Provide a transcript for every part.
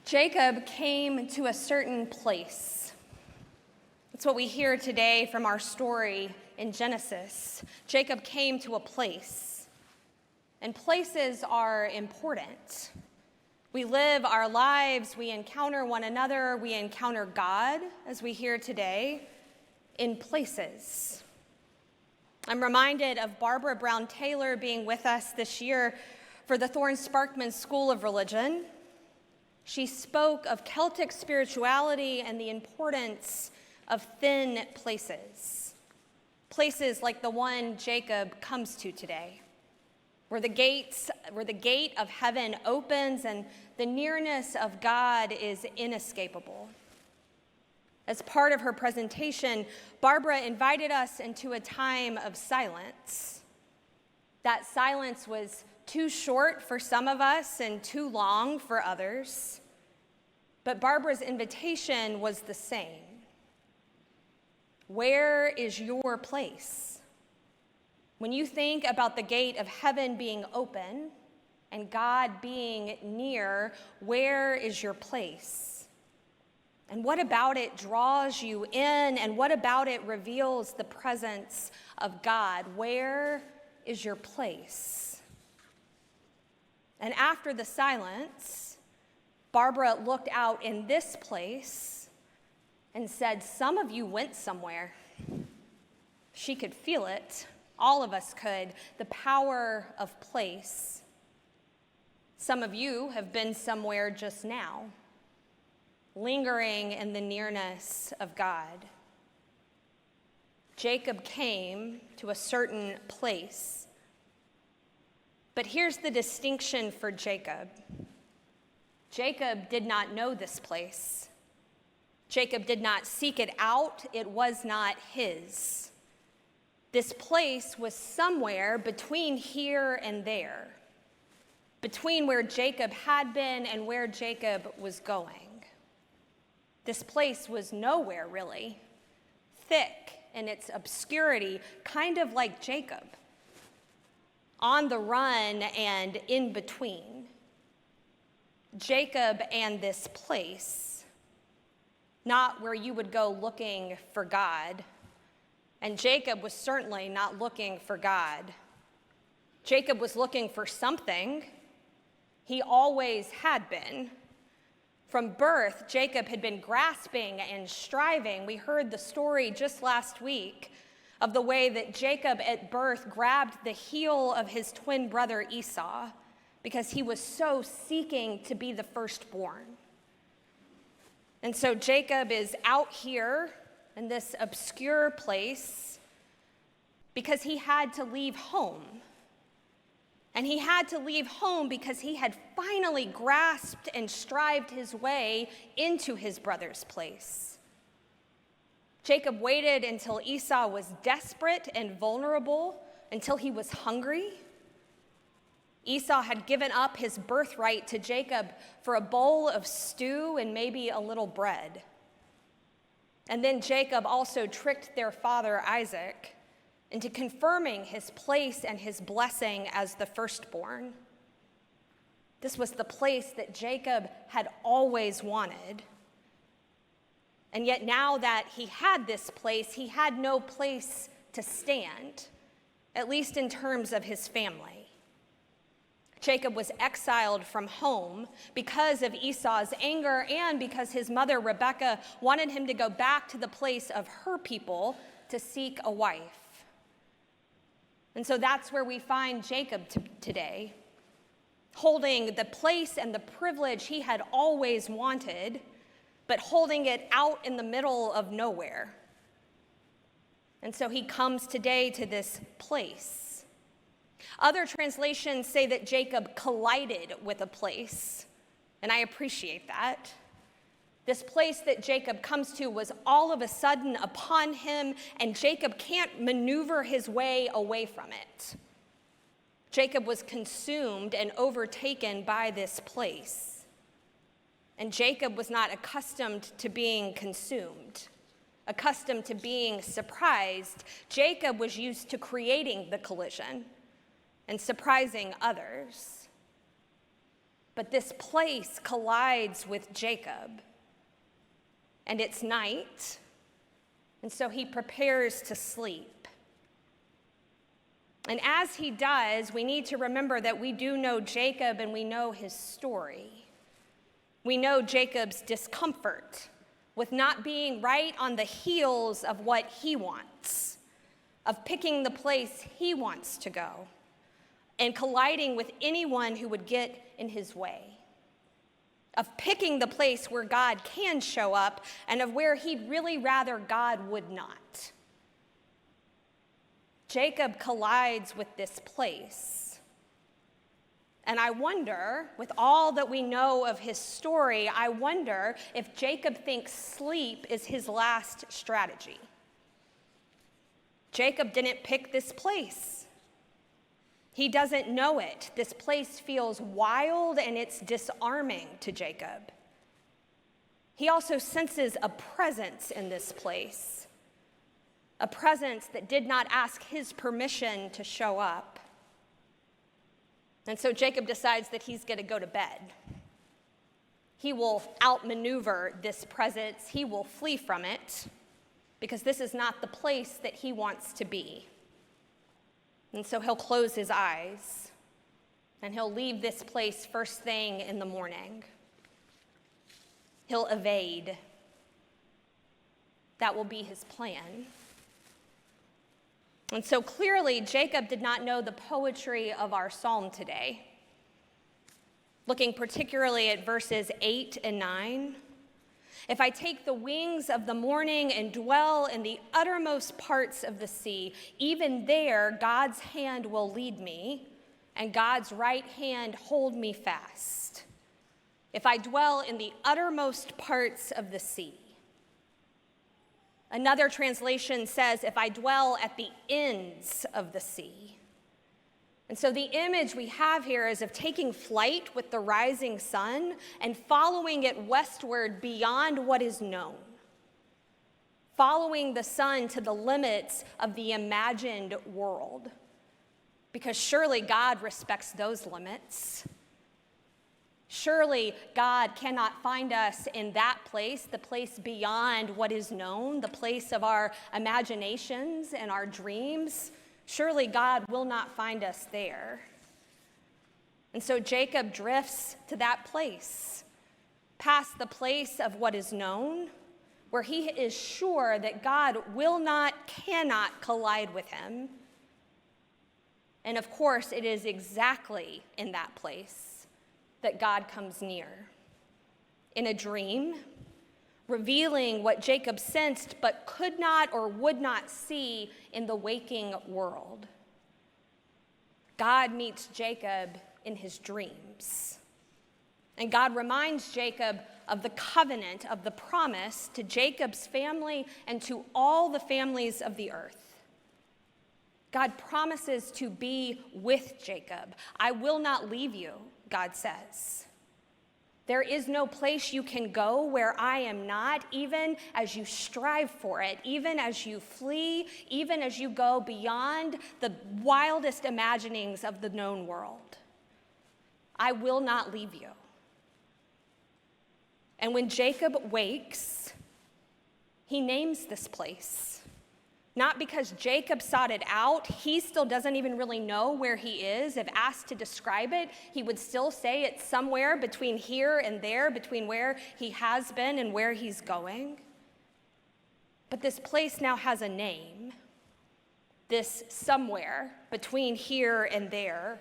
Jacob came to a certain place. That's what we hear today from our story in Genesis. Jacob came to a place, and places are important. We live our lives, we encounter one another, we encounter God, as we hear today, in places. I'm reminded of Barbara Brown Taylor being with us this year for the Thorne Sparkman School of Religion. She spoke of Celtic spirituality and the importance of thin places. Places like the one Jacob comes to today, where the gate of heaven opens and the nearness of God is inescapable. As part of her presentation, Barbara invited us into a time of silence. That silence was too short for some of us and too long for others. But Barbara's invitation was the same. Where is your place? When you think about the gate of heaven being open and God being near, where is your place? And what about it draws you in? And what about it reveals the presence of God? Where is your place? And after the silence, Barbara looked out in this place and said, "Some of you went somewhere." She could feel it. All of us could. The power of place. Some of you have been somewhere just now, lingering in the nearness of God. Jacob came to a certain place. But here's the distinction for Jacob. Jacob did not know this place. Jacob did not seek it out. It was not his. This place was somewhere between here and there, between where Jacob had been and where Jacob was going. This place was nowhere, really, thick in its obscurity, kind of like Jacob, on the run and in between. Jacob and this place, not where you would go looking for God. And Jacob was certainly not looking for God. Jacob was looking for something. He always had been. From birth, Jacob had been grasping and striving. We heard the story just last week of the way that Jacob at birth grabbed the heel of his twin brother Esau because he was so seeking to be the firstborn. And so Jacob is out here in this obscure place because he had to leave home. And he had to leave home because he had finally grasped and strived his way into his brother's place. Jacob waited until Esau was desperate and vulnerable, until he was hungry. Esau had given up his birthright to Jacob for a bowl of stew and maybe a little bread. And then Jacob also tricked their father Isaac into confirming his place and his blessing as the firstborn. This was the place that Jacob had always wanted. And yet now that he had this place, he had no place to stand, at least in terms of his family. Jacob was exiled from home because of Esau's anger and because his mother Rebekah wanted him to go back to the place of her people to seek a wife. And so that's where we find Jacob today, holding the place and the privilege he had always wanted, but holding it out in the middle of nowhere. And so he comes today to this place. Other translations say that Jacob collided with a place, and I appreciate that. This place that Jacob comes to was all of a sudden upon him, and Jacob can't maneuver his way away from it. Jacob was consumed and overtaken by this place. And Jacob was not accustomed to being consumed, accustomed to being surprised. Jacob was used to creating the collision and surprising others. But this place collides with Jacob. And it's night, and so he prepares to sleep. And as he does, we need to remember that we do know Jacob and we know his story. We know Jacob's discomfort with not being right on the heels of what he wants, of picking the place he wants to go, and colliding with anyone who would get in his way, of picking the place where God can show up and of where he'd really rather God would not. Jacob collides with this place. And I wonder, with all that we know of his story, I wonder if Jacob thinks sleep is his last strategy. Jacob didn't pick this place. He doesn't know it. This place feels wild and it's disarming to Jacob. He also senses a presence in this place, a presence that did not ask his permission to show up. And so Jacob decides that he's going to go to bed. He will outmaneuver this presence. He will flee from it because this is not the place that he wants to be. And so he'll close his eyes and he'll leave this place first thing in the morning. He'll evade. That will be his plan. And so clearly, Jacob did not know the poetry of our psalm today. Looking particularly at verses 8 and 9. If I take the wings of the morning and dwell in the uttermost parts of the sea, even there God's hand will lead me, and God's right hand hold me fast. If I dwell in the uttermost parts of the sea. Another translation says, if I dwell at the ends of the sea. And so the image we have here is of taking flight with the rising sun and following it westward beyond what is known. Following the sun to the limits of the imagined world. Because surely God respects those limits. Surely God cannot find us in that place, the place beyond what is known, the place of our imaginations and our dreams. Surely God will not find us there. And so Jacob drifts to that place, past the place of what is known, where he is sure that God will not, cannot collide with him. And of course, it is exactly in that place that God comes near. In a dream, revealing what Jacob sensed but could not or would not see in the waking world. God meets Jacob in his dreams. And God reminds Jacob of the covenant, of the promise to Jacob's family and to all the families of the earth. God promises to be with Jacob. I will not leave you, God says. There is no place you can go where I am not, even as you strive for it, even as you flee, even as you go beyond the wildest imaginings of the known world. I will not leave you. And when Jacob wakes, he names this place. Not because Jacob sought it out. He still doesn't even really know where he is. If asked to describe it, he would still say it's somewhere between here and there, between where he has been and where he's going. But this place now has a name. This somewhere between here and there.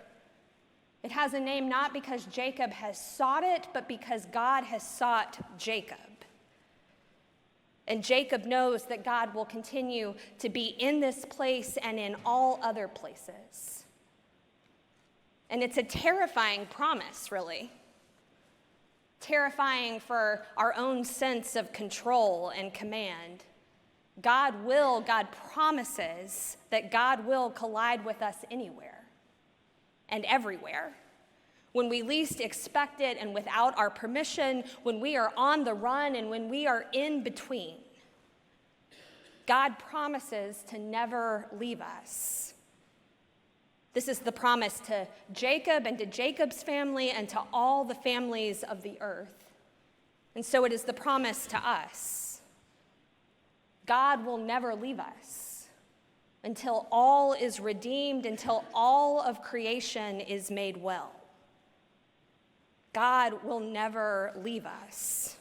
It has a name not because Jacob has sought it, but because God has sought Jacob. And Jacob knows that God will continue to be in this place and in all other places. And it's a terrifying promise, really. Terrifying for our own sense of control and command. God promises that God will collide with us anywhere and everywhere. When we least expect it and without our permission, when we are on the run and when we are in between. God promises to never leave us. This is the promise to Jacob and to Jacob's family and to all the families of the earth. And so it is the promise to us. God will never leave us until all is redeemed, until all of creation is made well. God will never leave us.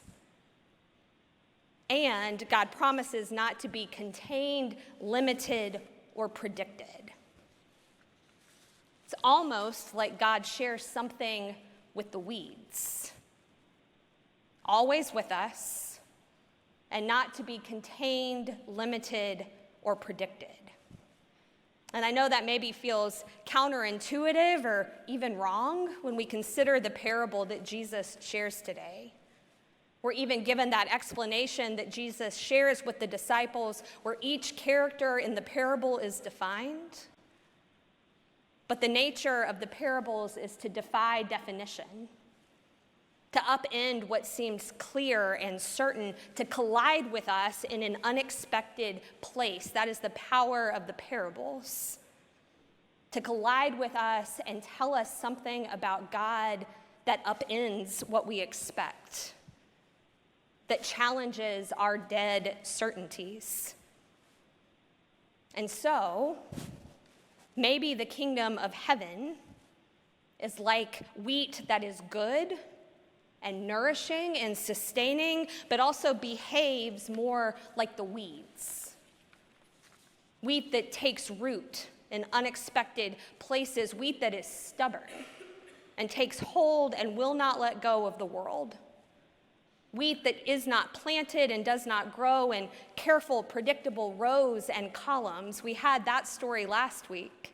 And God promises not to be contained, limited, or predicted. It's almost like God shares something with the weeds. Always with us, and not to be contained, limited, or predicted. And I know that maybe feels counterintuitive or even wrong when we consider the parable that Jesus shares today. We're even given that explanation that Jesus shares with the disciples, where each character in the parable is defined. But the nature of the parables is to defy definition, to upend what seems clear and certain, to collide with us in an unexpected place. That is the power of the parables. To collide with us and tell us something about God that upends what we expect, that challenges our dead certainties. And so, maybe the kingdom of heaven is like wheat that is good and nourishing and sustaining, but also behaves more like the weeds. Wheat that takes root in unexpected places, wheat that is stubborn and takes hold and will not let go of the world. Wheat that is not planted and does not grow in careful, predictable rows and columns. We had that story last week.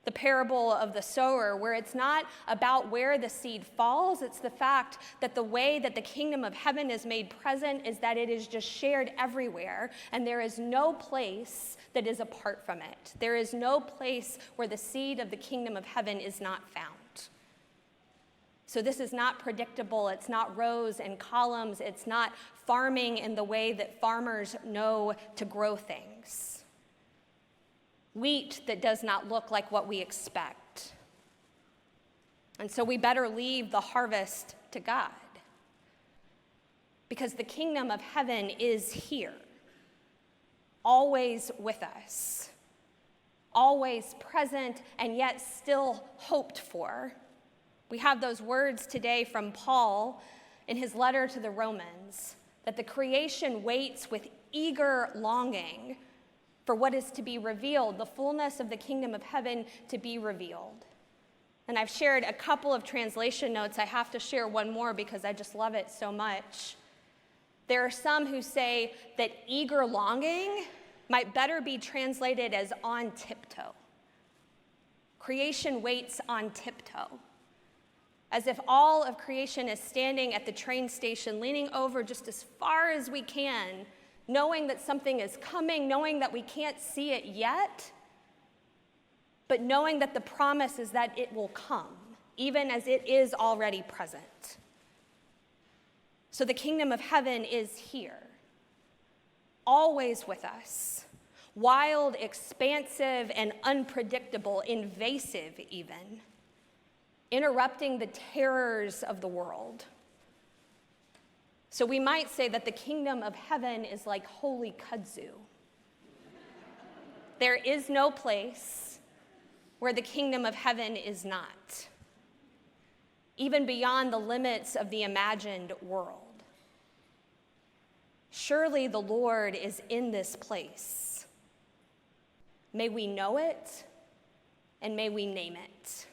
The parable of the sower, where it's not about where the seed falls, it's the fact that the way that the kingdom of heaven is made present is that it is just shared everywhere, and there is no place that is apart from it. There is no place where the seed of the kingdom of heaven is not found. So this is not predictable, it's not rows and columns, it's not farming in the way that farmers know to grow things. Wheat that does not look like what we expect. And so we better leave the harvest to God, because the kingdom of heaven is here, always with us, always present and yet still hoped for. We have those words today from Paul in his letter to the Romans, that the creation waits with eager longing for what is to be revealed, the fullness of the kingdom of heaven to be revealed. And I've shared a couple of translation notes. I have to share one more because I just love it so much. There are some who say that eager longing might better be translated as on tiptoe. Creation waits on tiptoe, as if all of creation is standing at the train station, leaning over just as far as we can, knowing that something is coming, knowing that we can't see it yet, but knowing that the promise is that it will come, even as it is already present. So the kingdom of heaven is here, always with us, wild, expansive, and unpredictable, invasive even, interrupting the terrors of the world. So we might say that the kingdom of heaven is like holy kudzu. There is no place where the kingdom of heaven is not, even beyond the limits of the imagined world. Surely the Lord is in this place. May we know it, and may we name it.